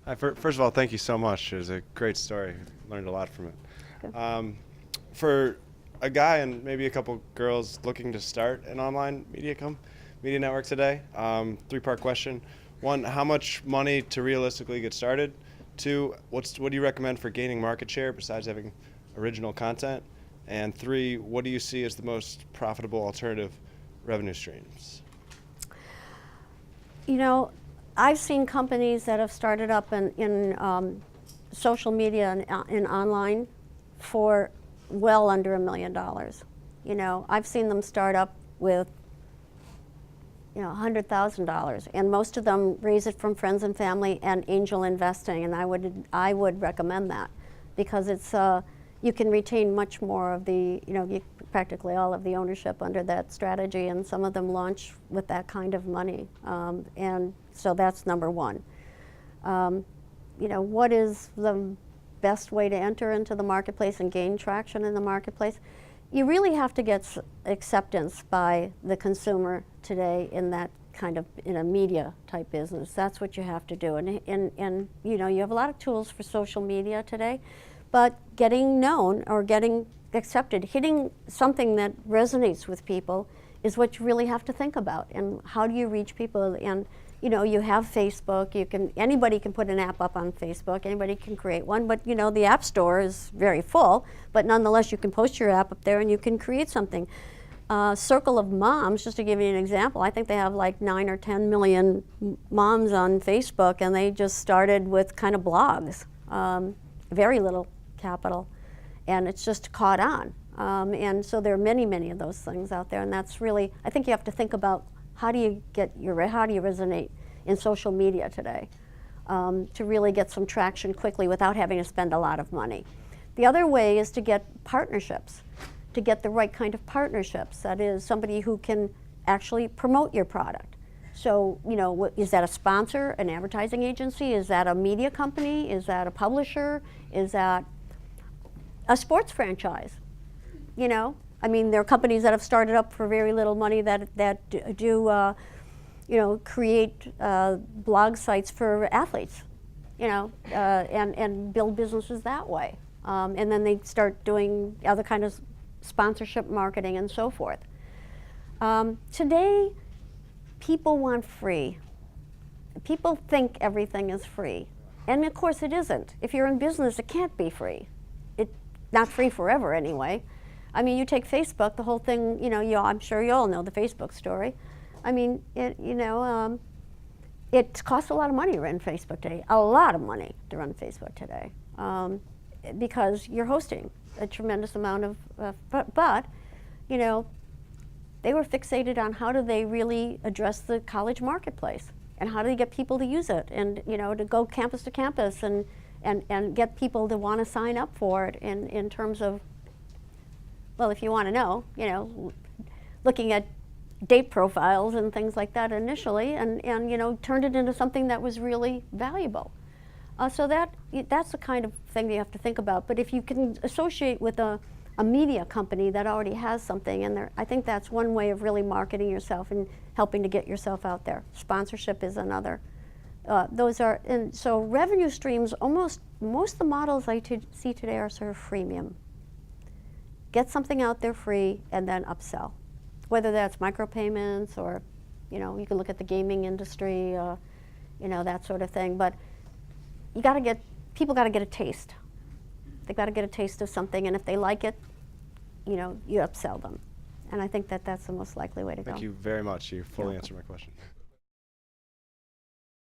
First of all, thank you so much. It was a great story. Learned a lot from it. Good. For a guy and maybe a couple girls looking to start an online media network today, three-part question. One, how much money to realistically get started? Two, what do you recommend for gaining market share besides having original content? And three, what do you see as the most profitable alternative revenue streams? You know, I've seen companies that have started up in social media and in online for well under $1 million. You know, I've seen them start up with $100,000, and most of them raise it from friends and family and angel investing, and I would recommend that because it's you can retain much more of the practically all of the ownership under that strategy, and some of them launch with that kind of money, and so that's number one. What is the best way to enter into the marketplace and gain traction in the marketplace? You really have to get acceptance by the consumer today in that kind of in a media type business. That's what you have to do, and you have a lot of tools for social media today, but getting known or getting accepted, hitting something that resonates with people is what you really have to think about. And how do you reach people? And you have Facebook. Anybody can put an app up on Facebook. Anybody can create one. But the App Store is very full. But nonetheless, you can post your app up there and you can create something. Circle of Moms, just to give you an example, I think they have like 9 or 10 million moms on Facebook, and they just started with kind of blogs, very little capital, and it's just caught on. And so there are many, many of those things out there, and that's really, I think you have to think about how do you resonate in social media today to really get some traction quickly without having to spend a lot of money. The other way is to get partnerships, to get the right kind of partnerships. That is somebody who can actually promote your product. So, is that a sponsor, an advertising agency? Is that a media company? Is that a publisher? Is that a sports franchise? There are companies that have started up for very little money that do create blog sites for athletes, and build businesses that way. And then they start doing other kind of sponsorship marketing and so forth. Today, people want free. People think everything is free. And of course it isn't. If you're in business, it can't be free. It's not free forever anyway. You take Facebook, the whole thing, I'm sure you all know the Facebook story. It costs a lot of money to run Facebook today, a lot of money to run Facebook today, because you're hosting a tremendous amount of, but they were fixated on how do they really address the college marketplace and how do they get people to use it and, to go campus to campus and get people to want to sign up for it in terms of, well, if you want to know, looking at date profiles and things like that initially, and turned it into something that was really valuable. So that's the kind of thing you have to think about. But if you can associate with a media company that already has something, and I think that's one way of really marketing yourself and helping to get yourself out there. Sponsorship is another. And so revenue streams, most of the models I see today are sort of freemium. Get something out there free and then upsell. Whether that's micropayments or, you can look at the gaming industry, that sort of thing. But people got to get a taste. They got to get a taste of something, and if they like it, you upsell them. And I think that's the most likely way to go. Thank you very much. You fully answered my question.